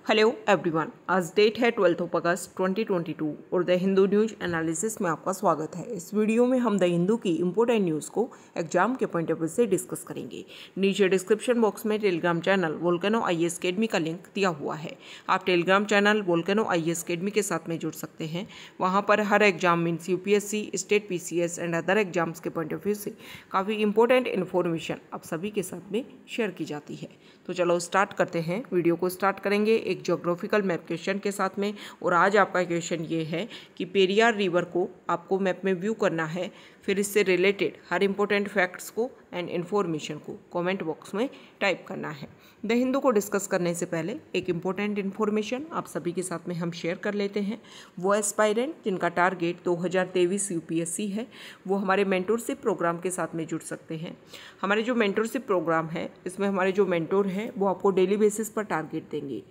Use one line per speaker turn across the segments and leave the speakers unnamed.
Hello everyone, आज date है 12 अगस्त 2022 और द हिंदू न्यूज एनालिसिस में आपका स्वागत है। इस वीडियो में हम द हिंदू की इंपॉर्टेंट न्यूज़ को एग्जाम के पॉइंट ऑफ व्यू से डिस्कस करेंगे। नीचे डिस्क्रिप्शन बॉक्स में Telegram channel Volcano IAS academy का लिंक दिया हुआ है। आप Telegram channel Volcano IAS academy के साथ में जुड़ सकते हैं। वहाँ पर हर exam means UPSC, state PCS and other exams के पॉइंट ऑफ व्यू से काफ़ी इंपॉर्टेंट इन्फॉर्मेशन आप सभी के साथ में शेयर की जाती है। तो चलो स्टार्ट करते हैं। वीडियो को स्टार्ट करेंगे एक ज्योग्राफिकल मैप क्वेश्चन के साथ में। और आज आपका क्वेश्चन ये है कि पेरियार रिवर को आपको मैप में व्यू करना है, फिर इससे रिलेटेड हर इंपॉर्टेंट फैक्ट्स को एंड इन्फॉर्मेशन को कमेंट बॉक्स में टाइप करना है। द हिंदू को डिस्कस करने से पहले एक इम्पोर्टेंट इन्फॉर्मेशन आप सभी के साथ में हम शेयर कर लेते हैं। वो एस्पायरेंट जिनका टारगेट 2023 यूपीएससी है, वो हमारे मेंटोरशिप प्रोग्राम के साथ में जुड़ सकते हैं। हमारे जो मेंटोरशिप प्रोग्राम है, इसमें हमारे जो मेंटोर हैं वो आपको डेली बेसिस पर टारगेट देंगे।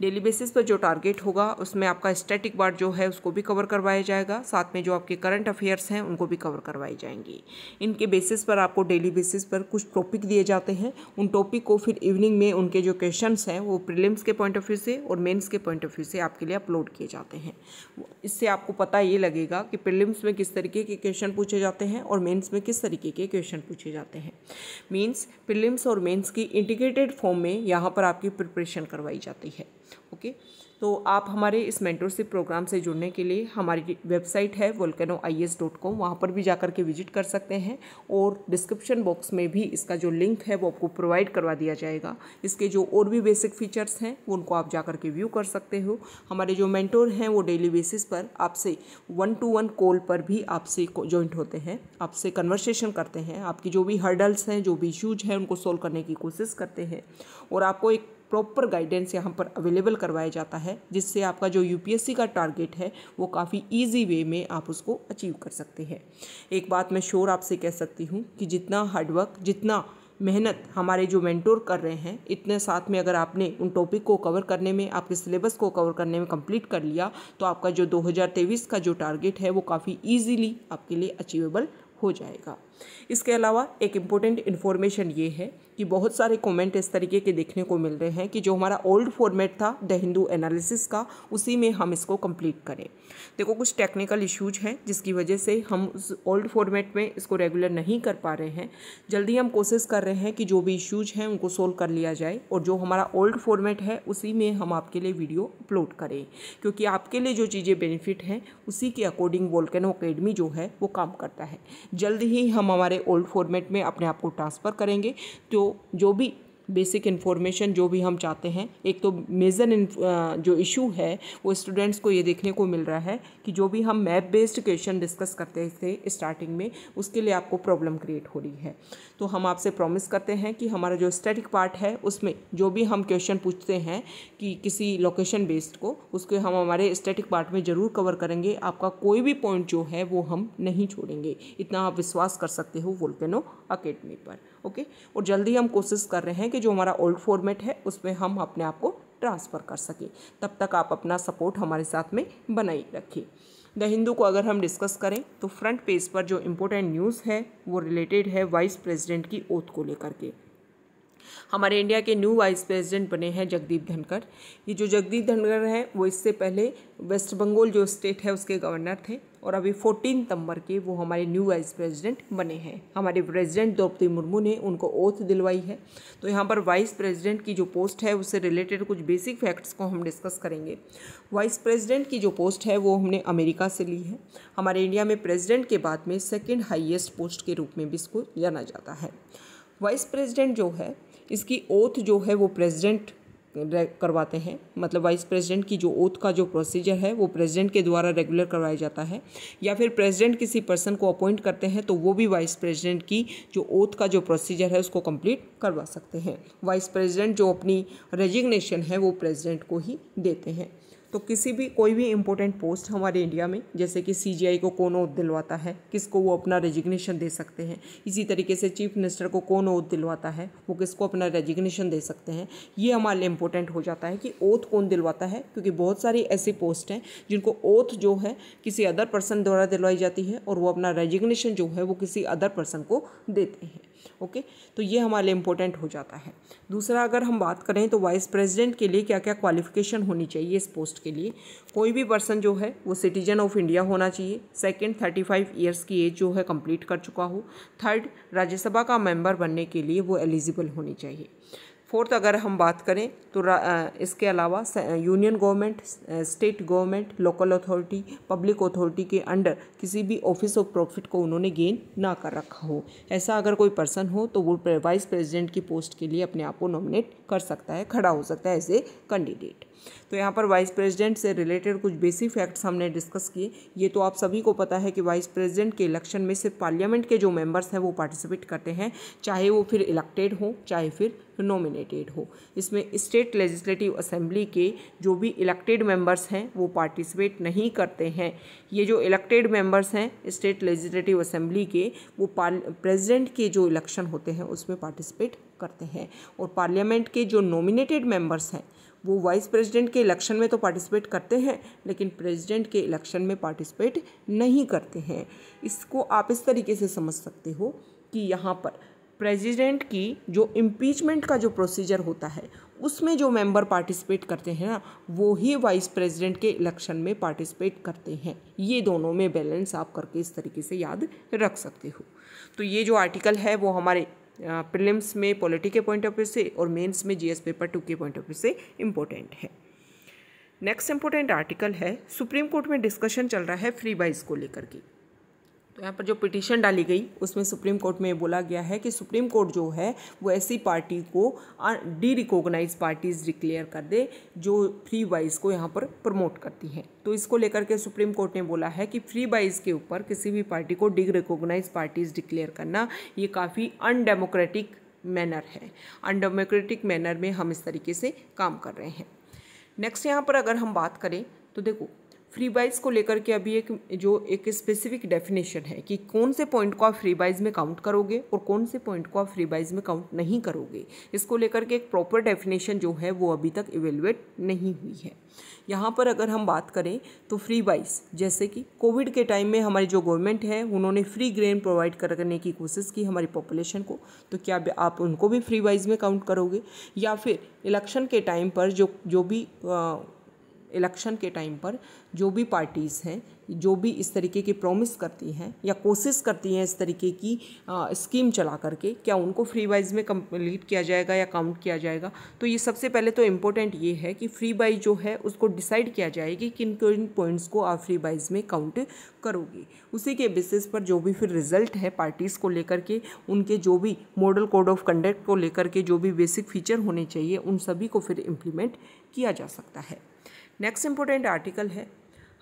डेली बेसिस पर जो टारगेट होगा उसमें आपका स्टैटिक पार्ट जो है उसको भी कवर करवाया जाएगा, साथ में जो आपके करंट अफेयर्स हैं उनको भी कवर करवाई जाएंगी। इनके बेसिस पर आपको डेली बेसिस पर कुछ टॉपिक दिए जाते हैं। उन टॉपिक को फिर इवनिंग में उनके जो क्वेश्चंस हैं वो प्रीलिम्स के पॉइंट ऑफ व्यू से और मेंस के पॉइंट ऑफ व्यू से आपके लिए अपलोड किए जाते हैं। इससे आपको पता ये लगेगा कि प्रीलिम्स में किस तरीके के क्वेश्चन पूछे जाते हैं और मेंस में किस तरीके के क्वेश्चन पूछे जाते हैं। मीन्स प्रीलिम्स और मेंस की इंटीग्रेटेड फॉर्म में यहाँ पर आपकी प्रिपरेशन करवाई जाती है। ओके, तो आप हमारे इस मेंटरशिप प्रोग्राम से जुड़ने के लिए हमारी वेबसाइट है volcanoias.com, वहाँ पर भी जाकर के विजिट कर सकते हैं। और डिस्क्रिप्शन बॉक्स में भी इसका जो लिंक है वो आपको प्रोवाइड करवा दिया जाएगा। इसके जो और भी बेसिक फीचर्स हैं उनको आप जाकर के व्यू कर सकते हो। हमारे जो मेंटोर हैं वो डेली बेसिस पर आपसे 1-to-1 कॉल पर भी आपसे जॉइंट होते हैं, आपसे कन्वर्सेशन करते हैं, आपकी जो भी हर्डल्स हैं, जो भी इश्यूज हैं उनको सोल्व करने की कोशिश करते हैं और आपको एक प्रॉपर गाइडेंस यहाँ पर अवेलेबल करवाया जाता है, जिससे आपका जो यूपीएससी का टारगेट है वो काफ़ी इजी वे में आप उसको अचीव कर सकते हैं। एक बात मैं श्योर आपसे कह सकती हूँ कि जितना हार्डवर्क, जितना मेहनत हमारे जो मेंटोर कर रहे हैं, इतने साथ में अगर आपने उन टॉपिक को कवर करने में, आपके सिलेबस को कवर करने में कंप्लीट कर लिया तो आपका जो 2023 का जो टारगेट है वो काफ़ी ईजीली आपके लिए अचीवेबल हो जाएगा। इसके अलावा एक इम्पोर्टेंट इन्फॉर्मेशन ये है कि बहुत सारे कमेंट इस तरीके के देखने को मिल रहे हैं कि जो हमारा ओल्ड फॉर्मेट था द हिंदू एनालिसिस का, उसी में हम इसको कंप्लीट करें। देखो, कुछ टेक्निकल इश्यूज हैं जिसकी वजह से हम उस ओल्ड फॉर्मेट में इसको रेगुलर नहीं कर पा रहे हैं। जल्दी हम कोशिश कर रहे हैं कि जो भी इश्यूज हैं उनको सोल्व कर लिया जाए और जो हमारा ओल्ड फॉर्मेट है उसी में हम आपके लिए वीडियो अपलोड करें, क्योंकि आपके लिए जो चीज़ें बेनिफिट हैं उसी के अकॉर्डिंग वोल्केनो अकेडमी जो है वो काम करता है। जल्द ही हम हमारे ओल्ड फॉर्मेट में अपने आप को ट्रांसफ़र करेंगे। तो जो भी बेसिक इन्फॉर्मेशन जो भी हम चाहते हैं, एक तो मेजर जो इशू है वो स्टूडेंट्स को ये देखने को मिल रहा है कि जो भी हम मैप बेस्ड क्वेश्चन डिस्कस करते थे स्टार्टिंग में, उसके लिए आपको प्रॉब्लम क्रिएट हो रही है। तो हम आपसे प्रॉमिस करते हैं कि हमारा जो स्टैटिक पार्ट है उसमें जो भी हम क्वेश्चन पूछते हैं कि किसी लोकेशन बेस्ड को, उसके हम हमारे स्टैटिक पार्ट में ज़रूर कवर करेंगे। आपका कोई भी पॉइंट जो है वो हम नहीं छोड़ेंगे, इतना आप विश्वास कर सकते हो वोल्केनो अकेडमी पर। ओके, और जल्दी हम कोशिश कर रहे हैं कि जो हमारा ओल्ड फॉर्मेट है उसमें हम अपने आप को ट्रांसफ़र कर सकें। तब तक आप अपना सपोर्ट हमारे साथ में बनाए रखिए। द हिंदू को अगर हम डिस्कस करें तो फ्रंट पेज पर जो इम्पोर्टेंट न्यूज़ है वो रिलेटेड है वाइस प्रेसिडेंट की ओथ को लेकर के। हमारे इंडिया के न्यू वाइस प्रेसिडेंट बने हैं जगदीप धनखड़। ये जो जगदीप धनखड़ हैं वो इससे पहले वेस्ट बंगाल जो स्टेट है उसके गवर्नर थे और अभी 14 नवंबर के वो हमारे न्यू वाइस प्रेसिडेंट बने हैं। हमारे प्रेसिडेंट द्रौपदी मुर्मू ने उनको ओथ दिलवाई है। तो यहाँ पर वाइस प्रेसिडेंट की जो पोस्ट है उससे रिलेटेड कुछ बेसिक फैक्ट्स को हम डिस्कस करेंगे। वाइस प्रेसिडेंट की जो पोस्ट है वो हमने अमेरिका से ली है। हमारे इंडिया में प्रेसिडेंट के बाद में सेकेंड हाईएस्ट पोस्ट के रूप में भी इसको जाना जाता है। वाइस प्रेसिडेंट जो है इसकी ओथ जो है वो प्रेसिडेंट करवाते हैं। मतलब वाइस प्रेसिडेंट की जो ओथ का जो प्रोसीजर है वो प्रेसिडेंट के द्वारा रेगुलर करवाया जाता है, या फिर प्रेसिडेंट किसी पर्सन को अपॉइंट करते हैं तो वो भी वाइस प्रेसिडेंट की जो ओथ का जो प्रोसीजर है उसको कंप्लीट करवा सकते हैं। वाइस प्रेसिडेंट जो अपनी रेजिग्नेशन है वो प्रेसिडेंट को ही देते हैं। तो किसी भी कोई भी इम्पोर्टेंट पोस्ट हमारे इंडिया में, जैसे कि सीजीआई को कौन ओथ दिलवाता है, किसको वो अपना रेजिग्नेशन दे सकते हैं, इसी तरीके से चीफ मिनिस्टर को कौन ओथ दिलवाता है, वो किसको अपना रेजिग्नेशन दे सकते हैं, ये हमारे लिए इम्पोर्टेंट हो जाता है कि ओथ कौन दिलवाता है। क्योंकि बहुत सारी ऐसी पोस्ट हैं जिनको ओथ जो है किसी अदर पर्सन द्वारा दिलवाई जाती है और वो अपना रेजिग्नेशन जो है वो किसी अदर पर्सन को देते हैं। ओके, तो ये हमारे लिए इम्पोर्टेंट हो जाता है। दूसरा अगर हम बात करें तो वाइस प्रेसिडेंट के लिए क्या क्या क्वालिफिकेशन होनी चाहिए इस पोस्ट के लिए। कोई भी पर्सन जो है वो सिटीजन ऑफ इंडिया होना चाहिए। सेकंड, 35 ईयर्स की एज जो है कंप्लीट कर चुका हो। थर्ड, राज्यसभा का मेंबर बनने के लिए वो एलिजिबल होनी चाहिए। फोर्थ, अगर हम बात करें तो इसके अलावा union government, state government, local authority, public authority के अंडर किसी भी ऑफिस ऑफ प्रॉफिट को उन्होंने गेन ना कर रखा हो। ऐसा अगर कोई पर्सन हो तो वो वाइस प्रेसिडेंट की पोस्ट के लिए अपने आप को नॉमिनेट कर सकता है, खड़ा हो सकता है एज ए कैंडिडेट। तो यहाँ पर वाइस प्रेसिडेंट से रिलेटेड कुछ बेसिक फैक्ट्स हमने डिस्कस किए। ये तो आप सभी को पता है कि वाइस प्रेसिडेंट के इलेक्शन में सिर्फ पार्लियामेंट के जो मेंबर्स हैं वो पार्टिसिपेट करते हैं, चाहे वो फिर इलेक्टेड हो चाहे फिर नॉमिनेटेड हो। इसमें स्टेट लेजिस्लेटिव असेंबली के जो भी इलेक्टेड मेंबर्स हैं वो पार्टिसिपेट नहीं करते हैं। ये जो इलेक्टेड मेंबर्स हैं स्टेट लेजिस्लेटिव असेंबली के, वो प्रेसिडेंट के जो इलेक्शन होते हैं उसमें पार्टिसिपेट करते हैं। और पार्लियामेंट के जो नॉमिनेटेड मेंबर्स हैं वो वाइस प्रेसिडेंट के इलेक्शन में तो पार्टिसिपेट करते हैं लेकिन प्रेसिडेंट के इलेक्शन में पार्टिसिपेट नहीं करते हैं। इसको आप इस तरीके से समझ सकते हो कि यहाँ पर प्रेसिडेंट की जो इम्पीचमेंट का जो प्रोसीजर होता है उसमें जो मेंबर पार्टिसिपेट करते हैं ना, वो ही वाइस प्रेसिडेंट के इलेक्शन में पार्टिसिपेट करते हैं। ये दोनों में बैलेंस आप करके इस तरीके से याद रख सकते हो। तो ये जो आर्टिकल है वो हमारे प्रीलिम्स में पॉलिटी के पॉइंट ऑफ व्यू से और मेंस में जीएस पेपर 2 के पॉइंट ऑफ व्यू से इम्पोर्टेंट है। नेक्स्ट इम्पोर्टेंट आर्टिकल है, सुप्रीम कोर्ट में डिस्कशन चल रहा है फ्री बाइज को लेकर के। तो यहाँ पर जो पिटीशन डाली गई उसमें सुप्रीम कोर्ट में बोला गया है कि सुप्रीम कोर्ट जो है वो ऐसी पार्टी को डी रिकॉग्नाइज पार्टीज डिक्लेयर कर दे जो फ्री बाइज को यहाँ पर प्रमोट करती हैं। तो इसको लेकर के सुप्रीम कोर्ट ने बोला है कि फ्री बाइज के ऊपर किसी भी पार्टी को डी रिकॉग्नाइज पार्टीज डिक्लेयर करना ये काफ़ी अनडेमोक्रेटिक मैनर है। अनडेमोक्रेटिक मैनर में हम इस तरीके से काम कर रहे हैं। नेक्स्ट यहाँ पर अगर हम बात करें तो देखो फ्री बाइज को लेकर के अभी एक स्पेसिफिक डेफिनेशन है कि कौन से पॉइंट को आप फ्री बाइज में काउंट करोगे और कौन से पॉइंट को आप फ्री बाइज में काउंट नहीं करोगे। इसको लेकर के एक प्रॉपर डेफिनेशन जो है वो अभी तक इवेलुएट नहीं हुई है। यहाँ पर अगर हम बात करें तो फ्री बाइज, जैसे कि कोविड के टाइम में हमारी जो गवर्नमेंट है उन्होंने फ्री ग्रेन प्रोवाइड करने की कोशिश की हमारी पॉपुलेशन को, तो क्या आप उनको भी फ्री बाइज में काउंट करोगे? या फिर इलेक्शन के टाइम पर इलेक्शन के टाइम पर जो भी पार्टीज़ हैं, जो भी इस तरीके की प्रॉमिस करती हैं या कोशिश करती हैं इस तरीके की स्कीम चला करके, क्या उनको फ्री बाइज में कंप्लीट किया जाएगा या काउंट किया जाएगा? तो ये सबसे पहले तो इम्पोर्टेंट ये है कि फ्री बाइज जो है उसको डिसाइड किया जाए कि किन किन पॉइंट्स को आप फ्री बाइज में काउंट करोगे। उसी के बेसिस पर जो भी फिर रिजल्ट है पार्टीज़ को लेकर के, उनके जो भी मॉडल कोड ऑफ कंडक्ट को लेकर के जो भी बेसिक फीचर होने चाहिए उन सभी को फिर इम्प्लीमेंट किया जा सकता है। नेक्स्ट इम्पोर्टेंट आर्टिकल है,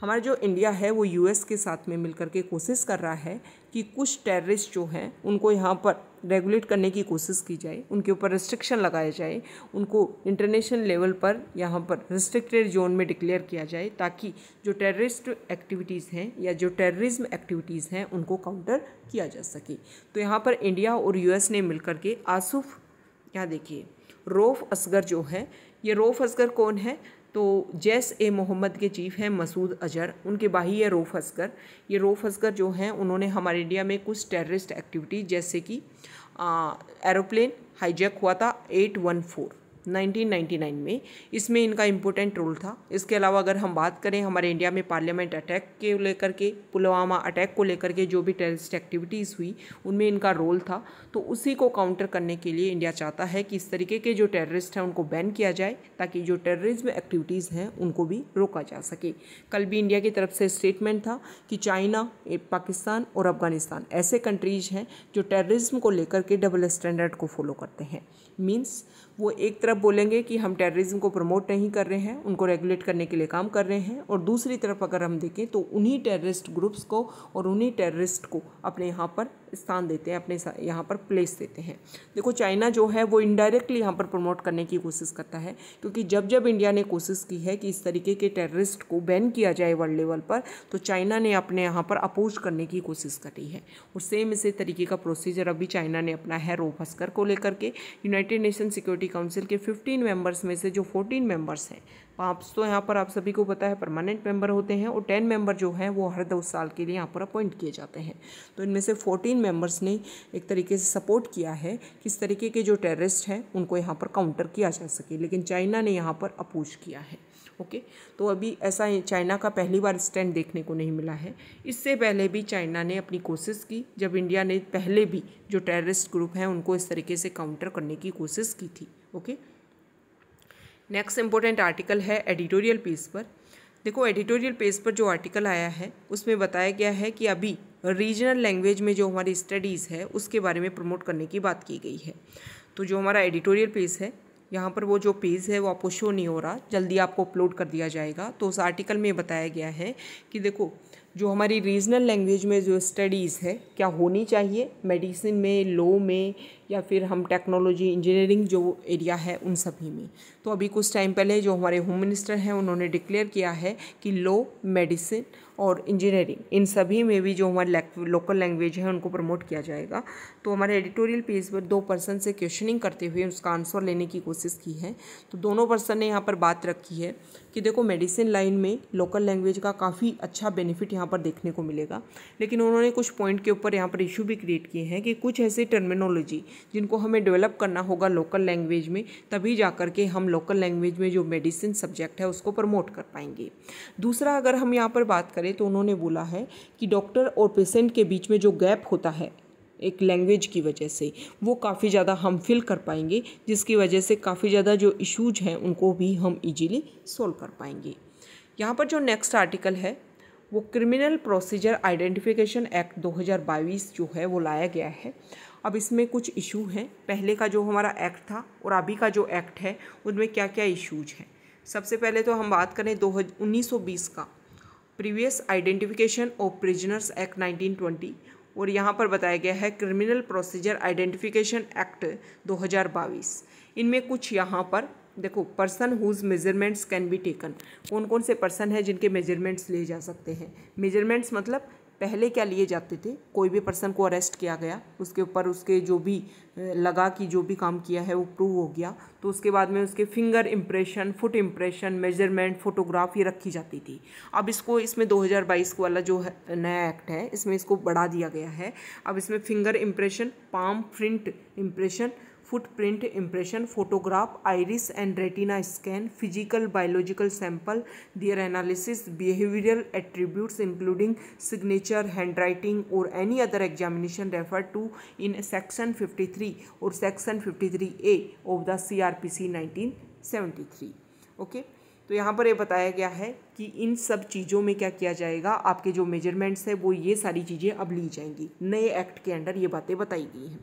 हमारा जो इंडिया है वो यूएस के साथ में मिलकर के कोशिश कर रहा है कि कुछ टेररिस्ट जो हैं उनको यहाँ पर रेगुलेट करने की कोशिश की जाए, उनके ऊपर रिस्ट्रिक्शन लगाया जाए, उनको इंटरनेशनल लेवल पर यहाँ पर रिस्ट्रिक्टेड जोन में डिक्लेयर किया जाए ताकि जो टेररिस्ट एक्टिविटीज़ हैं या जो टेररिज्म एक्टिविटीज़ हैं उनको काउंटर किया जा सके। तो यहाँ पर इंडिया और यूएस ने मिलकर के आसूफ, यहाँ देखिए रऊफ असगर जो है, ये रऊफ असगर कौन है? तो जैश-ए-मोहम्मद के चीफ हैं मसूद अजहर, उनके भाई है रऊफ असगर। ये रऊफ असगर जो हैं उन्होंने हमारे इंडिया में कुछ टेररिस्ट एक्टिविटी जैसे कि एरोप्लेन हाईजैक हुआ था 1999 में, इसमें इनका इम्पोर्टेंट रोल था। इसके अलावा अगर हम बात करें हमारे इंडिया में पार्लियामेंट अटैक के लेकर के, पुलवामा अटैक को लेकर के जो भी टेररिस्ट एक्टिविटीज़ हुई उनमें इनका रोल था। तो उसी को काउंटर करने के लिए इंडिया चाहता है कि इस तरीके के जो टेररिस्ट हैं उनको बैन किया जाए ताकि जो टेररिज्म एक्टिविटीज़ हैं उनको भी रोका जा सके। कल भी इंडिया की तरफ से स्टेटमेंट था कि चाइना, पाकिस्तान और अफगानिस्तान ऐसे कंट्रीज़ हैं जो टेररिज्म को लेकर के डबल स्टैंडर्ड को फॉलो करते हैं। मीन्स वो एक तरफ बोलेंगे कि हम टेररिज्म को प्रमोट नहीं कर रहे हैं, उनको रेगुलेट करने के लिए काम कर रहे हैं, और दूसरी तरफ अगर हम देखें तो उन्हीं टेररिस्ट ग्रुप्स को और उन्हीं टेररिस्ट को अपने यहाँ पर स्थान देते हैं, अपने यहाँ पर प्लेस देते हैं। देखो चाइना जो है वो इनडायरेक्टली यहाँ पर प्रमोट करने की कोशिश करता है, क्योंकि जब इंडिया ने कोशिश की है कि इस तरीके के टेररिस्ट को बैन किया जाए वर्ल्ड लेवल पर, तो चाइना ने अपने यहाँ पर अपोज करने की कोशिश करी है। और सेम इसी तरीके का प्रोसीजर अभी चाइना ने अपना है रऊफ असगर को लेकर के। यूनाइटेड नेशन सिक्योरिटी काउंसिल के 15 मेंबर्स में से जो 14 मेंबर्स हैं, 5 तो यहाँ पर आप सभी को पता है परमानेंट मेंबर होते हैं और 10 मेंबर जो हैं वो हर 2 साल के लिए यहाँ पर अपॉइंट किए जाते हैं। तो इनमें से 14 मेंबर्स ने एक तरीके से सपोर्ट किया है किस तरीके के जो टेररिस्ट हैं उनको यहाँ पर काउंटर किया जा सके, लेकिन चाइना ने यहाँ पर अपोज किया है। ओके, तो अभी ऐसा चाइना का पहली बार स्टैंड देखने को नहीं मिला है। इससे पहले भी चाइना ने अपनी कोशिश की, जब इंडिया ने पहले भी जो टेररिस्ट ग्रुप हैं उनको इस तरीके से काउंटर करने की कोशिश की थी। ओके, नेक्स्ट इंपॉर्टेंट आर्टिकल है एडिटोरियल पेज पर। देखो, एडिटोरियल पेज पर जो आर्टिकल आया है उसमें बताया गया है कि अभी रीजनल लैंग्वेज में जो हमारी स्टडीज़ है उसके बारे में प्रमोट करने की बात की गई है। तो जो हमारा एडिटोरियल पेज है यहाँ पर वो जो पेज है वो आपको शो नहीं हो रहा, जल्दी आपको अपलोड कर दिया जाएगा। तो उस आर्टिकल में बताया गया है कि देखो जो हमारी रीजनल लैंग्वेज में जो स्टडीज़ है क्या होनी चाहिए, मेडिसिन में, लॉ में, या फिर हम टेक्नोलॉजी इंजीनियरिंग जो एरिया है उन सभी में। तो अभी कुछ टाइम पहले जो हमारे होम मिनिस्टर हैं उन्होंने डिक्लेयर किया है कि लॉ, मेडिसिन और इंजीनियरिंग इन सभी में भी जो हमारी लोकल लैंग्वेज है उनको प्रमोट किया जाएगा। तो हमारे एडिटोरियल पेज पर 2 पर्सन से क्वेश्चनिंग करते हुए उसका आंसर लेने की कोशिश की है। तो दोनों पर्सन ने यहाँ पर बात रखी है कि देखो मेडिसिन लाइन में लोकल लैंग्वेज का काफ़ी अच्छा बेनिफिट यहाँ पर देखने को मिलेगा, लेकिन उन्होंने कुछ पॉइंट के ऊपर यहाँ पर इशू भी क्रिएट किए हैं कि कुछ ऐसी टर्मिनोलॉजी जिनको हमें डेवलप करना होगा लोकल लैंग्वेज में, तभी जा कर के हम लोकल लैंग्वेज में जो मेडिसिन सब्जेक्ट है उसको प्रमोट कर पाएंगे। दूसरा, अगर हम यहाँ पर बात करें तो उन्होंने बोला है कि डॉक्टर और पेशेंट के बीच में जो गैप होता है एक लैंग्वेज की वजह से, वो काफ़ी ज़्यादा हम फिल कर पाएंगे, जिसकी वजह से काफ़ी ज़्यादा जो इश्यूज हैं उनको भी हम इजीली सॉल्व कर पाएंगे। यहाँ पर जो नेक्स्ट आर्टिकल है वो क्रिमिनल प्रोसीजर आइडेंटिफिकेशन एक्ट 2022 जो है वो लाया गया है। अब इसमें कुछ इशू हैं, पहले का जो हमारा एक्ट था और अभी का जो एक्ट है उनमें क्या क्या इश्यूज हैं। सबसे पहले तो हम बात करें 1920 का previous identification of prisoners act 1920, और यहाँ पर बताया गया है क्रिमिनल प्रोसीजर आइडेंटिफिकेशन एक्ट 2022। इनमें कुछ यहाँ पर देखो, person whose measurements can be taken, कौन कौन से पर्सन हैं जिनके मेजरमेंट्स लिए जा सकते हैं। मेजरमेंट्स मतलब पहले क्या लिए जाते थे, कोई भी पर्सन को अरेस्ट किया गया, उसके ऊपर उसके जो भी लगा कि जो भी काम किया है वो प्रूव हो गया, तो उसके बाद में उसके finger impression, foot impression, measurement, photograph ये रखी जाती थी। अब इसमें 2022 वाला जो है नया एक्ट है इसमें इसको बढ़ा दिया गया है। अब इसमें finger impression, palm print impression, footprint impression, photograph, iris and retina scan, physical biological sample, their analysis, behavioural attributes including signature, handwriting or any other examination refer to in section 53 or section 53A of the CRPC 1973। Okay, तो यहाँ पर ये बताया गया है कि इन सब चीज़ों में क्या किया जाएगा, आपके जो मेजरमेंट्स है वो ये सारी चीज़ें अब ली जाएंगी। नए एक्ट के अंडर ये बातें बताई गई हैं।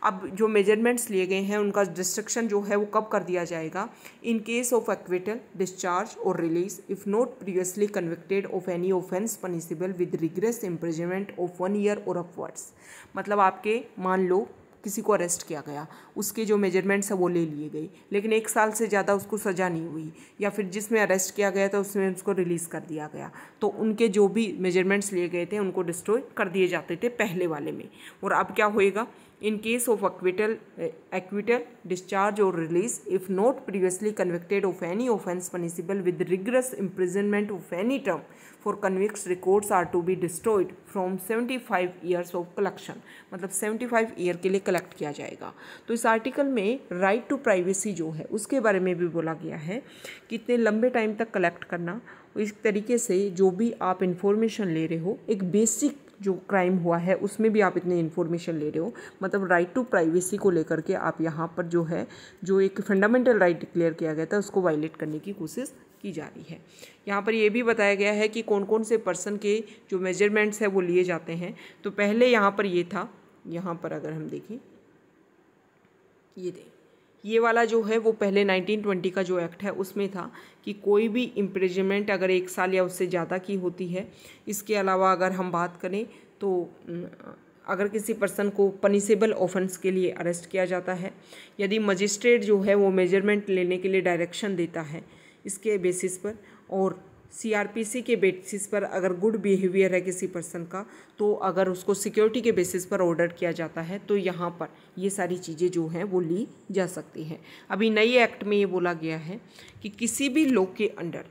अब जो मेजरमेंट्स लिए गए हैं उनका डिस्ट्रक्शन जो है वो कब कर दिया जाएगा, in case of acquittal, discharge or release if not previously convicted of any offence punishable with rigorous imprisonment of 1 year or upwards. मतलब आपके मान लो किसी को अरेस्ट किया गया, उसके जो मेजरमेंट्स है वो ले लिए गए, लेकिन 1 साल से ज़्यादा उसको सज़ा नहीं हुई, या फिर जिसमें अरेस्ट किया गया था उसमें उसको रिलीज़ कर दिया गया, तो उनके जो भी मेजरमेंट्स लिए गए थे उनको डिस्ट्रॉय कर दिए जाते थे पहले वाले में। और अब क्या होएगा, in case of acquittal, discharge or release if not previously convicted of any offence punishable with rigorous imprisonment of any term for convicts records are to be destroyed from 75 years of collection. मतलब 75 year के लिए collect किया जाएगा। तो इस article में right to privacy जो है उसके बारे में भी बोला गया है कि इतने लंबे टाइम तक कलेक्ट करना, इस तरीके से जो भी आप इंफॉर्मेशन ले रहे हो, एक बेसिक जो क्राइम हुआ है उसमें भी आप इतनी इन्फॉर्मेशन ले रहे हो, मतलब राइट टू प्राइवेसी को लेकर के आप यहाँ पर जो है जो एक फंडामेंटल राइट डिक्लेयर किया गया था उसको वायलेट करने की कोशिश की जा रही है। यहाँ पर ये भी बताया गया है कि कौन कौन से पर्सन के जो मेजरमेंट्स है वो लिए जाते हैं। तो पहले यहाँ पर ये था, यहाँ पर अगर हम देखें ये वाला जो है वो पहले 1920 का जो एक्ट है उसमें था कि कोई भी इम्प्रिजनमेंट अगर 1 साल या उससे ज़्यादा की होती है। इसके अलावा अगर हम बात करें तो अगर किसी पर्सन को पनिशेबल ऑफेंस के लिए अरेस्ट किया जाता है, यदि मजिस्ट्रेट जो है वो मेजरमेंट लेने के लिए डायरेक्शन देता है इसके बेसिस पर, और सीआरपीसी के बेसिस पर अगर गुड बिहेवियर है किसी पर्सन का, तो अगर उसको सिक्योरिटी के बेसिस पर ऑर्डर किया जाता है तो यहाँ पर ये सारी चीज़ें जो हैं वो ली जा सकती हैं। अभी नई एक्ट में ये बोला गया है कि किसी भी लॉ के अंडर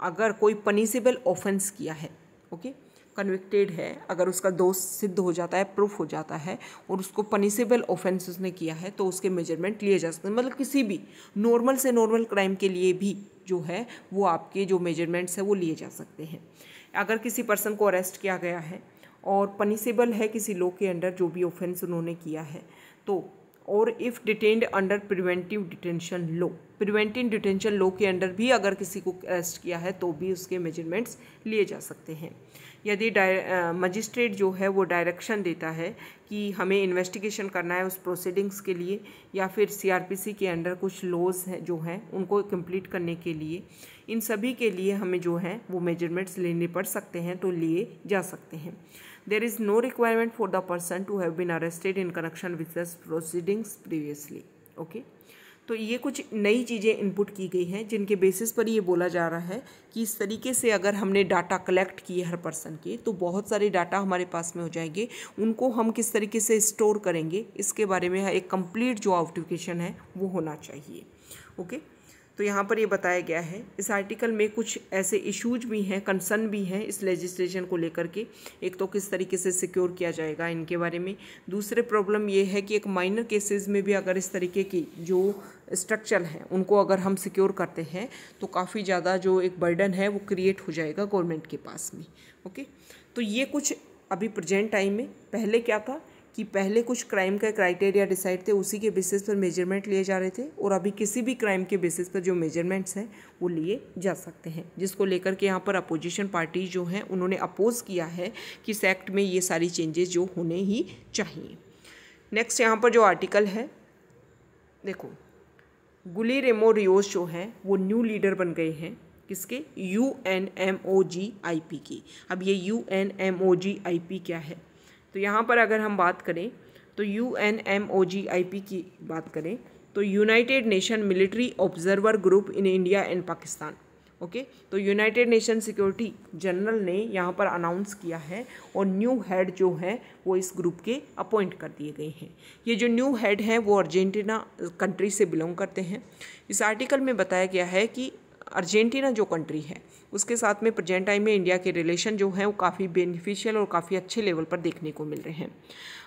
अगर कोई पनिशेबल ऑफेंस किया है, ओके, कन्विक्टेड है, अगर उसका दोष सिद्ध हो जाता है, प्रूफ हो जाता है और उसको पनिशेबल ऑफेंस उसने किया है, तो उसके मेजरमेंट लिए जा सकते हैं। मतलब किसी भी नॉर्मल से नॉर्मल क्राइम के लिए भी जो है वो आपके जो मेजरमेंट्स है वो लिए जा सकते हैं। अगर किसी पर्सन को अरेस्ट किया गया है और पनिशेबल है किसी लॉ के अंडर जो भी ऑफेंस उन्होंने किया है, तो और if detained under preventive detention law, preventive detention law के अंडर भी अगर किसी को अरेस्ट किया है तो भी उसके मेजरमेंट्स लिए जा सकते हैं। यदि मजिस्ट्रेट जो है वो डायरेक्शन देता है कि हमें इन्वेस्टिगेशन करना है उस प्रोसीडिंग्स के लिए, या फिर सीआरपीसी के अंडर कुछ लॉज हैं जो हैं उनको कंप्लीट करने के लिए, इन सभी के लिए हमें जो है वो मेजरमेंट्स लेने पड़ सकते हैं, तो लिए जा सकते हैं। There is no requirement for the person to have been arrested in connection with the proceedings previously. Okay? तो ये कुछ नई चीज़ें इनपुट की गई हैं जिनके बेसिस पर ये बोला जा रहा है कि इस तरीके से अगर हमने डाटा कलेक्ट किए हर पर्सन के, तो बहुत सारे डाटा हमारे पास में हो जाएंगे। उनको हम किस तरीके से स्टोर करेंगे इसके बारे में एक कंप्लीट जो आउटफिकेशन है वो होना चाहिए। ओके, तो यहाँ पर ये बताया गया है। इस आर्टिकल में कुछ ऐसे इश्यूज भी हैं, कंसर्न भी हैं इस लेजिस्लेशन को लेकर के। एक तो किस तरीके से सिक्योर किया जाएगा इनके बारे में। दूसरे प्रॉब्लम ये है कि एक माइनर केसेस में भी अगर इस तरीके की जो स्ट्रक्चर हैं उनको अगर हम सिक्योर करते हैं तो काफ़ी ज़्यादा जो एक बर्डन है वो क्रिएट हो जाएगा गवर्नमेंट के पास में। ओके, तो ये कुछ अभी प्रेजेंट टाइम में, पहले क्या था कि पहले कुछ क्राइम का क्राइटेरिया डिसाइड थे, उसी के बेसिस पर मेजरमेंट लिए जा रहे थे, और अभी किसी भी क्राइम के बेसिस पर जो मेजरमेंट्स हैं वो लिए जा सकते हैं, जिसको लेकर के यहाँ पर अपोजिशन पार्टी जो हैं उन्होंने अपोज किया है कि इस एक्ट में ये सारी चेंजेस जो होने ही चाहिए। नेक्स्ट यहाँ पर जो आर्टिकल है, देखो, गुलिरेमो रियोस जो हैं वो न्यू लीडर बन गए हैं किसके, UNMOGIP की। अब ये UNMOGIP क्या है, तो यहाँ पर अगर हम बात करें तो UNMOGIP की बात करें तो United nation military observer group in India and Pakistan. Okay, तो यूनाइटेड नेशन सिक्योरिटी जनरल ने यहाँ पर अनाउंस किया है और न्यू हेड जो है वो इस ग्रुप के अपॉइंट कर दिए गए हैं। ये जो न्यू हेड हैं वो अर्जेंटीना कंट्री से बिलोंग करते हैं। इस आर्टिकल में बताया गया है कि अर्जेंटीना जो कंट्री है उसके साथ में प्रेजेंट टाइम में इंडिया के रिलेशन जो है वो काफ़ी बेनिफिशियल और काफ़ी अच्छे लेवल पर देखने को मिल रहे हैं।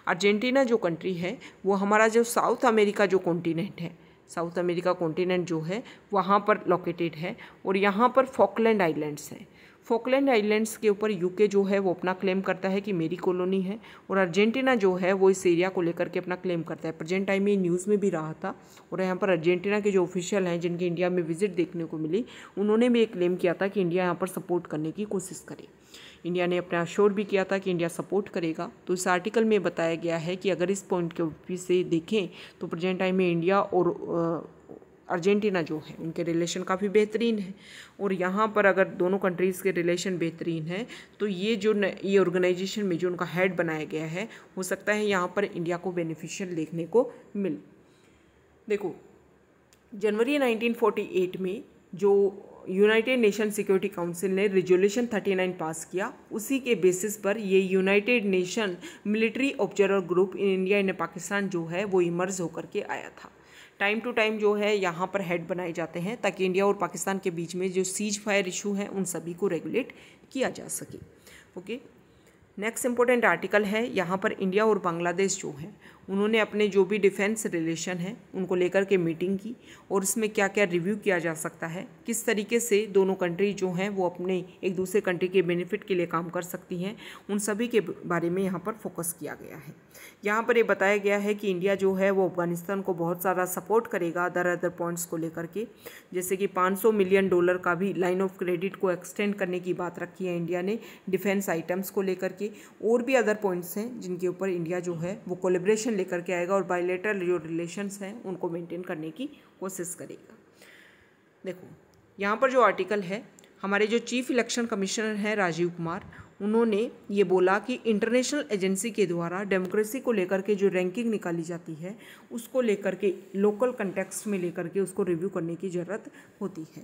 अर्जेंटीना जो कंट्री है वो हमारा जो साउथ अमेरिका जो कॉन्टिनेंट है, साउथ अमेरिका कॉन्टिनेंट जो है वहाँ पर लोकेटेड है, और यहाँ पर फॉकलैंड आइलैंड्स हैं। फॉकलैंड आइलैंड्स के ऊपर यूके जो है वो अपना क्लेम करता है कि मेरी कॉलोनी है, और अर्जेंटीना जो है वो इस एरिया को लेकर के अपना क्लेम करता है। प्रेजेंट टाइम में न्यूज़ में भी रहा था, और यहाँ पर अर्जेंटीना के जो ऑफिशियल हैं जिनकी इंडिया में विजिट देखने को मिली, उन्होंने भी एक क्लेम किया था कि इंडिया यहाँ पर सपोर्ट करने की कोशिश करे। इंडिया ने अपना अश्योर भी किया था कि इंडिया सपोर्ट करेगा। तो इस आर्टिकल में बताया गया है कि अगर इस पॉइंट के ऊपर से देखें तो प्रेजेंट टाइम में इंडिया और अर्जेंटीना जो है उनके रिलेशन काफ़ी बेहतरीन है, और यहाँ पर अगर दोनों कंट्रीज़ के रिलेशन बेहतरीन है तो ये जो ये ऑर्गेनाइजेशन में जो उनका हेड बनाया गया है हो सकता है यहाँ पर इंडिया को बेनिफिशियल देखने को मिले। देखो, जनवरी 1948 में जो यूनाइटेड नेशन सिक्योरिटी काउंसिल ने रेजोल्यूशन 39 पास किया, उसी के बेसिस पर ये United nation military observer group in India and Pakistan जो है वो इमर्ज होकर के आया था। टाइम टू टाइम जो है यहाँ पर हेड बनाए जाते हैं ताकि इंडिया और पाकिस्तान के बीच में जो सीज फायर इशू है उन सभी को रेगुलेट किया जा सके। ओके, नेक्स्ट इंपॉर्टेंट आर्टिकल है, यहाँ पर इंडिया और बांग्लादेश जो है उन्होंने अपने जो भी डिफेंस रिलेशन है उनको लेकर के मीटिंग की, और इसमें क्या क्या रिव्यू किया जा सकता है, किस तरीके से दोनों कंट्री जो हैं वो अपने एक दूसरे कंट्री के बेनिफिट के लिए काम कर सकती हैं, उन सभी के बारे में यहाँ पर फोकस किया गया है। यहाँ पर ये बताया गया है कि इंडिया जो है वो अफगानिस्तान को बहुत सारा सपोर्ट करेगा अदर पॉइंट्स को लेकर के, जैसे कि $500 मिलियन का भी लाइन ऑफ क्रेडिट को एक्सटेंड करने की बात रखी है इंडिया ने डिफेंस आइटम्स को लेकर के, और भी अदर पॉइंट्स हैं जिनके ऊपर इंडिया जो है वो कोलैबोरेशन लेकर के आएगा और बायलैटरल जो रिलेशंस हैं उनको मेंटेन करने की कोशिश करेगा। देखो, यहाँ पर जो आर्टिकल है, हमारे जो चीफ इलेक्शन कमिश्नर हैं राजीव कुमार, उन्होंने ये बोला कि इंटरनेशनल एजेंसी के द्वारा डेमोक्रेसी को लेकर के जो रैंकिंग निकाली जाती है उसको लेकर के लोकल कंटेक्स्ट में लेकर के उसको रिव्यू करने की ज़रूरत होती है।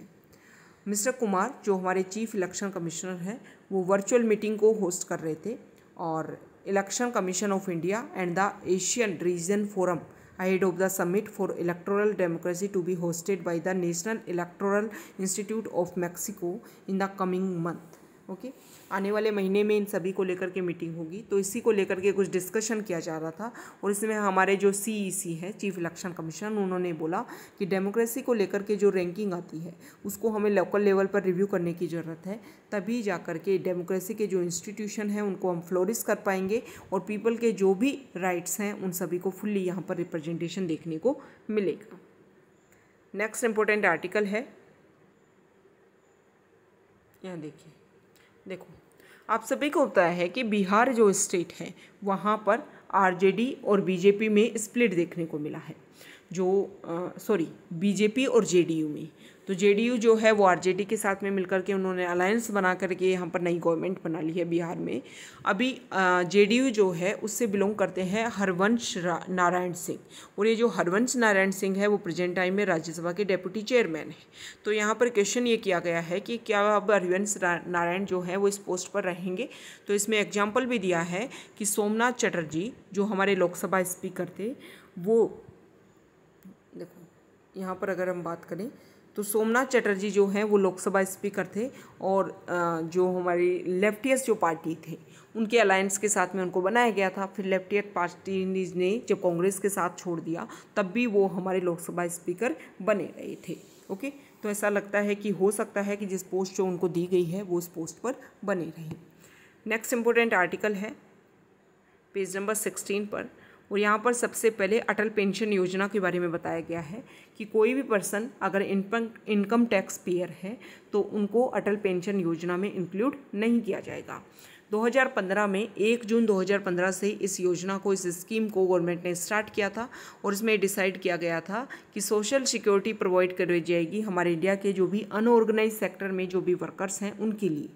मिस्टर कुमार जो हमारे चीफ इलेक्शन कमिश्नर हैं वो वर्चुअल मीटिंग को होस्ट कर रहे थे और election commission of India and the Asian region forum ahead of the summit for electoral democracy to be hosted by the National Electoral Institute of Mexico in the coming month. Okay आने वाले महीने में इन सभी को लेकर के meeting होगी, तो इसी को लेकर के कुछ डिस्कशन किया जा रहा था और इसमें हमारे जो CEC है चीफ इलेक्शन कमीशन, उन्होंने बोला कि डेमोक्रेसी को लेकर के जो रैंकिंग आती है उसको हमें लोकल लेवल पर रिव्यू करने की ज़रूरत है, तभी जा कर के डेमोक्रेसी के जो इंस्टीट्यूशन हैं उनको हम फ्लोरिश कर पाएंगे और पीपल के जो भी राइट्स हैं उन सभी को फुल्ली यहाँ पर रिप्रेजेंटेशन देखने को मिलेगा। नेक्स्ट इम्पोर्टेंट आर्टिकल है, यहाँ देखो आप सभी को पता है कि बिहार जो स्टेट है वहाँ पर आरजेडी और बीजेपी में स्प्लिट देखने को मिला है, बीजेपी और जेडीयू में। तो जेडीयू जो है वो आरजेडी के साथ में मिलकर के उन्होंने अलायंस बना करके यहाँ पर नई गवर्नमेंट बना ली है बिहार में। अभी जेडीयू जो है उससे बिलोंग करते हैं हरवंश नारायण सिंह, और ये जो हरवंश नारायण सिंह है वो प्रेजेंट टाइम में राज्यसभा के डेप्यूटी चेयरमैन है। तो यहाँ पर क्वेश्चन ये किया गया है कि क्या अब हरवंश नारायण जो है वो इस पोस्ट पर रहेंगे। तो इसमें एग्जाम्पल भी दिया है कि सोमनाथ चटर्जी जो हमारे लोकसभा स्पीकर थे, वो देखो यहाँ पर अगर हम बात करें तो सोमनाथ चटर्जी जो हैं वो लोकसभा स्पीकर थे और जो हमारी लेफ्टियस्ट जो पार्टी थे उनके अलायंस के साथ में उनको बनाया गया था। फिर लेफ्टियस्ट पार्टी ने जब कांग्रेस के साथ छोड़ दिया तब भी वो हमारे लोकसभा स्पीकर बने रहे थे। ओके, तो ऐसा लगता है कि हो सकता है कि जिस पोस्ट जो उनको दी गई है वो उस पोस्ट पर बने रहें। नेक्स्ट इम्पोर्टेंट आर्टिकल है पेज नंबर 16 पर, और यहाँ पर सबसे पहले अटल पेंशन योजना के बारे में बताया गया है कि कोई भी पर्सन अगर इनकम टैक्स पेयर है तो उनको अटल पेंशन योजना में इंक्लूड नहीं किया जाएगा। 2015 में 1 जून 2015 से इस योजना को, इस स्कीम को गवर्नमेंट ने स्टार्ट किया था और इसमें डिसाइड किया गया था कि सोशल सिक्योरिटी प्रोवाइड करवाई जाएगी हमारे इंडिया के जो भी अनऑर्गेनाइज सेक्टर में जो भी वर्कर्स हैं उनके लिए।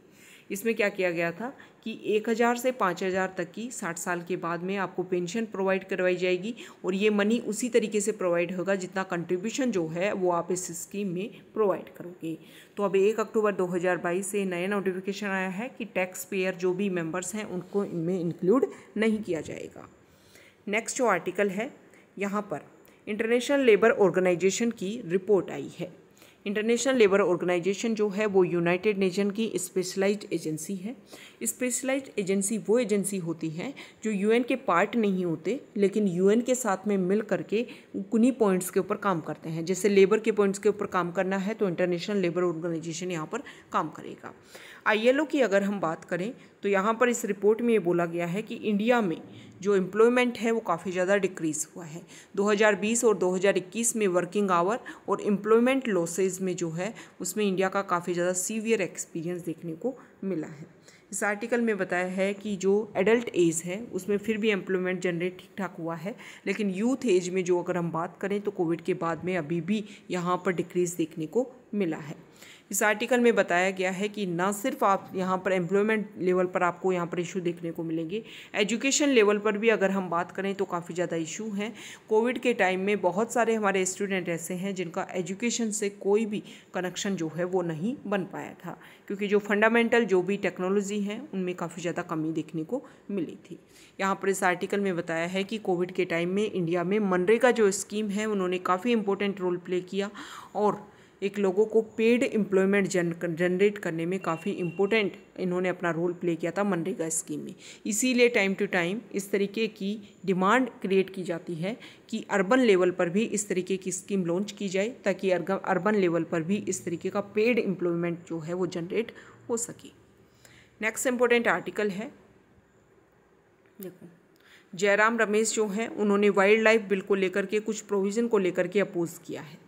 इसमें क्या किया गया था कि 1000 से 5000 तक की 60 साल के बाद में आपको पेंशन प्रोवाइड करवाई जाएगी और ये मनी उसी तरीके से प्रोवाइड होगा जितना कंट्रीब्यूशन जो है वो आप इस स्कीम में प्रोवाइड करोगे। तो अब 1 अक्टूबर 2022 से नया नोटिफिकेशन आया है कि टैक्स पेयर जो भी मेंबर्स हैं उनको इनमें इंक्लूड नहीं किया जाएगा। नेक्स्ट जो आर्टिकल है, यहाँ पर इंटरनेशनल लेबर ऑर्गेनाइजेशन की रिपोर्ट आई है। इंटरनेशनल लेबर ऑर्गेनाइजेशन जो है वो यूनाइटेड नेशन की स्पेशलाइज्ड एजेंसी है। स्पेशलाइज्ड एजेंसी वो एजेंसी होती है जो यूएन के पार्ट नहीं होते लेकिन यूएन के साथ में मिल करके उन्हीं पॉइंट्स के ऊपर काम करते हैं। जैसे लेबर के पॉइंट्स के ऊपर काम करना है तो इंटरनेशनल लेबर ऑर्गेनाइजेशन यहाँ पर काम करेगा। ILO की अगर हम बात करें तो यहाँ पर इस रिपोर्ट में ये बोला गया है कि इंडिया में जो एम्प्लॉयमेंट है वो काफ़ी ज़्यादा डिक्रीज़ हुआ है। 2020 और 2021 में वर्किंग आवर और एम्प्लॉयमेंट लॉसेज में जो है उसमें इंडिया का काफ़ी ज़्यादा सीवियर एक्सपीरियंस देखने को मिला है। इस आर्टिकल में बताया है कि जो एडल्ट एज है उसमें फिर भी एम्प्लॉयमेंट जनरेट ठीक ठाक हुआ है, लेकिन यूथ एज में जो अगर हम बात करें तो कोविड के बाद में अभी भी यहाँ पर डिक्रीज़ देखने को मिला है। इस आर्टिकल में बताया गया है कि ना सिर्फ आप यहाँ पर एम्प्लॉयमेंट लेवल पर आपको यहाँ पर इशू देखने को मिलेंगे, एजुकेशन लेवल पर भी अगर हम बात करें तो काफ़ी ज़्यादा इशू हैं। कोविड के टाइम में बहुत सारे हमारे स्टूडेंट ऐसे हैं जिनका एजुकेशन से कोई भी कनेक्शन जो है वो नहीं बन पाया था, क्योंकि जो फंडामेंटल जो भी टेक्नोलॉजी है उनमें काफ़ी ज़्यादा कमी देखने को मिली थी। यहाँ पर इस आर्टिकल में बताया है कि कोविड के टाइम में इंडिया में मनरेगा जो स्कीम है उन्होंने काफ़ी इंपॉर्टेंट रोल प्ले किया और एक लोगों को पेड एम्प्लॉयमेंट जनरेट करने में काफ़ी इम्पोर्टेंट इन्होंने अपना रोल प्ले किया था मनरेगा स्कीम में। इसीलिए टाइम टू टाइम इस तरीके की डिमांड क्रिएट की जाती है कि अर्बन लेवल पर भी इस तरीके की स्कीम लॉन्च की जाए ताकि अर्बन लेवल पर भी इस तरीके का पेड एम्प्लॉयमेंट जो है वो जनरेट हो सके। नेक्स्ट इम्पोर्टेंट आर्टिकल है, देखो जयराम रमेश जो हैं उन्होंने वाइल्ड लाइफ बिल को लेकर के कुछ प्रोविज़न को लेकर के अपोज किया है।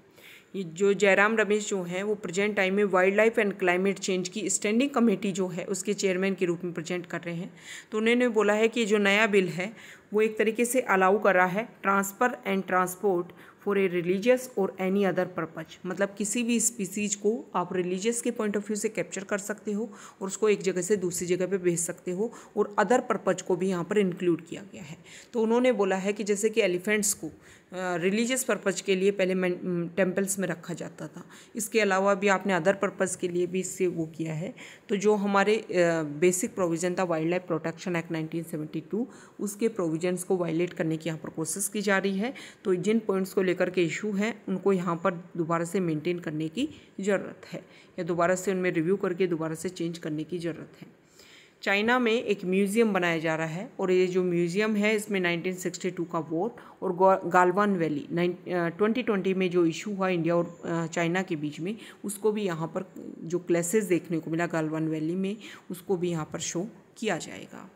ये जो जयराम रमेश जो हैं वो प्रेजेंट टाइम में wild life and climate change की स्टैंडिंग कमेटी जो है उसके चेयरमैन के रूप में प्रेजेंट कर रहे हैं। तो उन्होंने बोला है कि जो नया बिल है वो एक तरीके से अलाउ कर रहा है transfer and transport for a religious और एनी अदर पर्पज, मतलब किसी भी स्पीसीज को आप रिलीजियस के पॉइंट ऑफ व्यू से कैप्चर कर सकते हो और उसको एक जगह से दूसरी जगह पे भेज सकते हो, और अदर पर्पज को भी यहाँ पर इंक्लूड किया गया है। तो उन्होंने बोला है कि जैसे कि एलिफेंट्स को रिलीजियस पर्पज़ के लिए पहले टेम्पल्स में रखा जाता था। इसके अलावा भी आपने अदर पर्पज़ के लिए भी इससे वो किया है। तो जो हमारे बेसिक प्रोविज़न था वाइल्ड लाइफ प्रोटेक्शन एक्ट 1972, उसके प्रोविजंस को वायलेट करने की यहाँ पर कोशिश की जा रही है। तो जिन पॉइंट्स को लेकर के इशू हैं उनको यहाँ पर दोबारा से मेंटेन करने की ज़रूरत है, या दोबारा से उनमें रिव्यू करके दोबारा से चेंज करने की ज़रूरत है। चाइना में एक म्यूज़ियम बनाया जा रहा है, और ये जो म्यूज़ियम है इसमें 1962 का वॉर और गालवान वैली 2020 में जो इशू हुआ इंडिया और चाइना के बीच में, उसको भी यहाँ पर जो क्लैशेस देखने को मिला गालवान वैली में, उसको भी यहाँ पर शो किया जाएगा।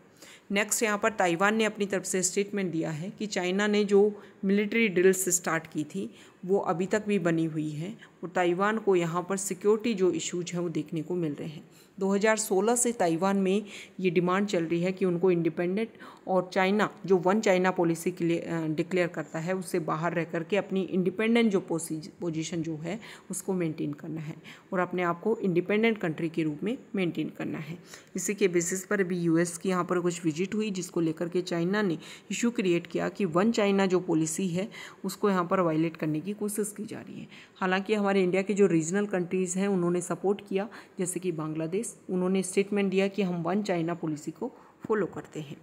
नेक्स्ट यहाँ पर ताइवान ने अपनी तरफ से स्टेटमेंट दिया है कि चाइना ने जो मिलिट्री ड्रिल्स स्टार्ट की थी वो अभी तक भी बनी हुई है, और ताइवान को यहाँ पर सिक्योरिटी जो इश्यूज हैं वो देखने को मिल रहे हैं। 2016 से ताइवान में ये डिमांड चल रही है कि उनको इंडिपेंडेंट और चाइना जो वन चाइना पॉलिसी के लिए डिक्लेयर करता है उससे बाहर रह करके अपनी इंडिपेंडेंट जो पोजीशन जो है उसको मेंटेन करना है, और अपने आप को इंडिपेंडेंट कंट्री के रूप में मेंटेन करना है। इसी के बेसिस पर अभी यूएस की यहाँ पर कुछ विजिट हुई, जिसको लेकर के चाइना ने इशू क्रिएट किया कि वन चाइना जो पॉलिसी है उसको यहाँ पर वायलेट करने की कोशिश की जा रही है। हालांकि हमारे इंडिया के जो रीजनल कंट्रीज़ हैं उन्होंने सपोर्ट किया, जैसे कि बांग्लादेश, उन्होंने स्टेटमेंट दिया कि हम वन चाइना पॉलिसी को फॉलो करते हैं।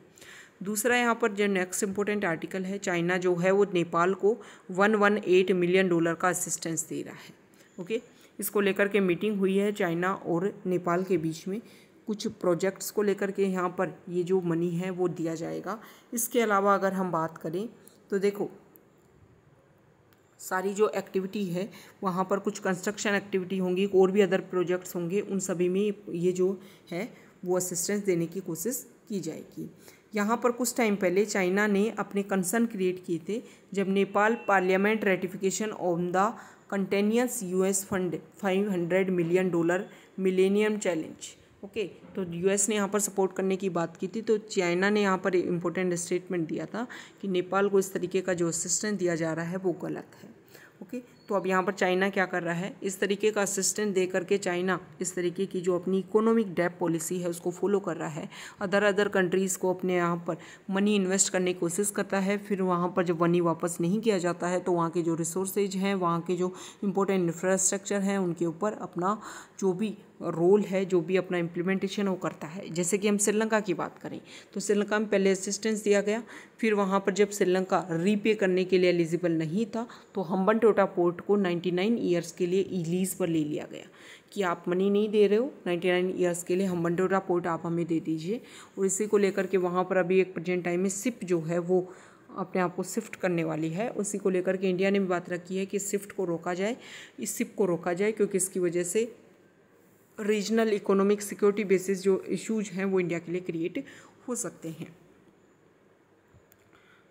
दूसरा यहाँ पर जो नेक्स्ट इंपॉर्टेंट आर्टिकल है, चाइना जो है वो नेपाल को $118 मिलियन का असिस्टेंस दे रहा है। ओके, इसको लेकर के मीटिंग हुई है चाइना और नेपाल के बीच में, कुछ प्रोजेक्ट्स को लेकर के यहाँ पर ये जो मनी है वो दिया जाएगा। इसके अलावा अगर हम बात करें तो देखो सारी जो एक्टिविटी है वहाँ पर कुछ कंस्ट्रक्शन एक्टिविटी होंगी, और भी अदर प्रोजेक्ट्स होंगे, उन सभी में ये जो है वो असिस्टेंस देने की कोशिश की जाएगी। यहाँ पर कुछ टाइम पहले चाइना ने अपने कंसर्न क्रिएट किए थे जब Nepal parliament ratification on the continuous US fund $500 million millennium challenge. Okay, तो यूएस ने यहाँ पर सपोर्ट करने की बात की थी, तो चाइना ने यहाँ पर इम्पोर्टेंट स्टेटमेंट दिया था कि नेपाल को इस तरीके का जो असिस्टेंस दिया जा रहा है वो गलत है। ओके, तो अब यहाँ पर चाइना क्या कर रहा है, इस तरीके का असिस्टेंस दे करके चाइना इस तरीके की जो अपनी इकोनॉमिक डेप्थ पॉलिसी है उसको फॉलो कर रहा है। अदर कंट्रीज़ को अपने यहाँ पर मनी इन्वेस्ट करने की कोशिश करता है, फिर वहाँ पर जब मनी वापस नहीं किया जाता है तो वहाँ के जो रिसोर्सेज हैं, वहाँ के जो इम्पोर्टेंट इंफ्रास्ट्रक्चर हैं, उनके ऊपर अपना जो भी रोल है, जो भी अपना इम्प्लीमेंटेशन वो करता है। जैसे कि हम श्रीलंका की बात करें तो श्रीलंका में पहले असिस्टेंस दिया गया, फिर वहाँ पर जब श्रीलंका रीपे करने के लिए एलिजिबल नहीं था तो हम्बनटोटा पोर्ट को 99 ईयर्स के लिए लीज पर ले लिया गया कि आप मनी नहीं दे रहे हो, 99 ईयर्स के लिए हम्बनटोटा पोर्ट आप हमें दे दीजिए। और इसी को लेकर के वहाँ पर अभी एक प्रेजेंट टाइम में शिप जो है वो अपने आप को शिफ्ट करने वाली है। उसी को लेकर के इंडिया ने भी बात रखी है कि शिफ्ट को रोका जाए, इस शिप को रोका जाए, क्योंकि इसकी वजह से रीजनल इकोनॉमिक सिक्योरिटी बेसिस जो इश्यूज हैं वो इंडिया के लिए क्रिएट हो सकते हैं।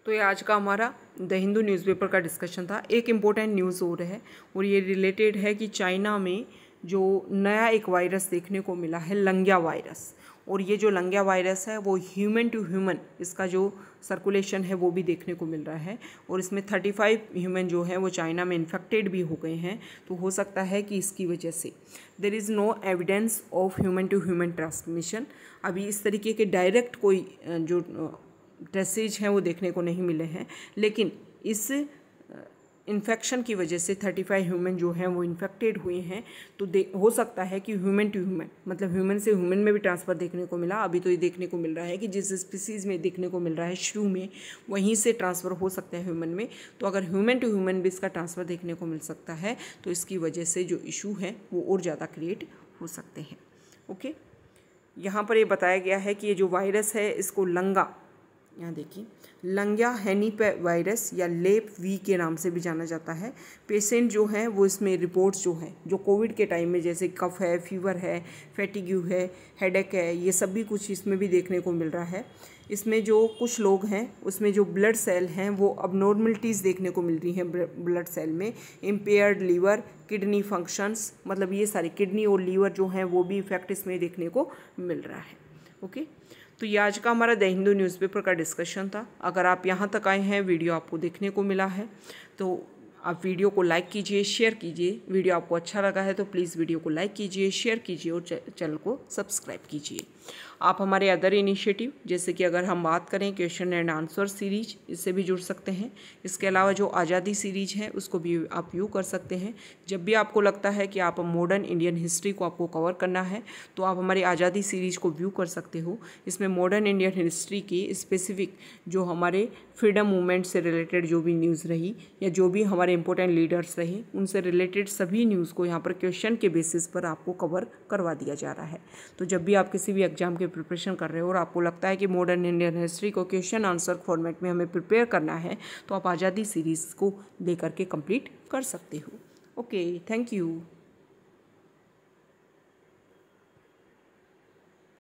तो ये आज का हमारा द हिंदू न्यूज़पेपर का डिस्कशन था। एक इम्पोर्टेंट न्यूज़ हो रहा है और ये रिलेटेड है कि चाइना में जो नया एक वायरस देखने को मिला है, लंगिया वायरस, और ये जो लंगिया वायरस है वो ह्यूमन टू ह्यूमन इसका जो सर्कुलेशन है वो भी देखने को मिल रहा है, और इसमें 35 ह्यूमन जो है वो चाइना में इन्फेक्टेड भी हो गए हैं। तो हो सकता है कि इसकी वजह से there is no evidence of human to human transmission. अभी इस तरीके के डायरेक्ट कोई जो ट्रेसेज हैं वो देखने को नहीं मिले हैं, लेकिन इस इन्फेक्शन की वजह से 35 ह्यूमन जो हैं वो इन्फेक्टेड हुए हैं। तो हो सकता है कि ह्यूमन टू ह्यूमन मतलब ह्यूमन से ह्यूमन में भी ट्रांसफ़र देखने को मिला। अभी तो ये देखने को मिल रहा है कि जिस स्पीसीज़ में देखने को मिल रहा है शुरू में, वहीं से ट्रांसफ़र हो सकता है ह्यूमन में। तो अगर ह्यूमन टू ह्यूमन भी इसका ट्रांसफ़र देखने को मिल सकता है तो इसकी वजह से जो इशू है वो और ज़्यादा क्रिएट हो सकते हैं। ओके, यहाँ पर ये बताया गया है कि ये जो वायरस है इसको यहाँ देखिए लंगिया वायरस या लेप वी के नाम से भी जाना जाता है। पेशेंट जो हैं वो इसमें रिपोर्ट्स जो हैं जो कोविड के टाइम में जैसे कफ है, फीवर है, फैटिग्यू है, हेडेक है, ये सब भी कुछ इसमें भी देखने को मिल रहा है। इसमें जो कुछ लोग हैं उसमें जो ब्लड सेल हैं वो अबनॉर्मलिटीज़ देखने को मिल रही हैं ब्लड सेल में। इम्पेयर्ड लीवर, किडनी फंक्शंस, मतलब ये सारी किडनी और लीवर जो हैं वो भी इफेक्ट इसमें देखने को मिल रहा है। ओके, तो ये आज का हमारा द हिंदू न्यूज़पेपर का डिस्कशन था। अगर आप यहाँ तक आए हैं, वीडियो आपको देखने को मिला है, तो आप वीडियो को लाइक कीजिए, शेयर कीजिए। वीडियो आपको अच्छा लगा है तो प्लीज़ वीडियो को लाइक कीजिए, शेयर कीजिए और चैनल को सब्सक्राइब कीजिए। आप हमारे अदर इनिशिएटिव जैसे कि अगर हम बात करें क्वेश्चन एंड आंसर सीरीज, इससे भी जुड़ सकते हैं। इसके अलावा जो आज़ादी सीरीज है उसको भी आप व्यू कर सकते हैं। जब भी आपको लगता है कि आप मॉडर्न इंडियन हिस्ट्री को आपको कवर करना है तो आप हमारी आज़ादी सीरीज को व्यू कर सकते हो। इसमें मॉडर्न इंडियन हिस्ट्री की स्पेसिफिक जो हमारे फ्रीडम मूवमेंट से रिलेटेड जो भी न्यूज़ रही या जो भी हमारे इंपॉर्टेंट लीडर्स रहे उनसे रिलेटेड सभी न्यूज़ को यहाँ पर क्वेश्चन के बेसिस पर आपको कवर करवा दिया जा रहा है। तो जब भी आप किसी भी एग्जाम के प्रिपरेशन कर रहे हो और आपको लगता है कि मॉडर्न इंडियन हिस्ट्री को क्वेश्चन आंसर फॉर्मेट में हमें प्रिपेयर करना है तो आप आज़ादी सीरीज़ को लेकर के कंप्लीट कर सकते हो। Okay, thank you.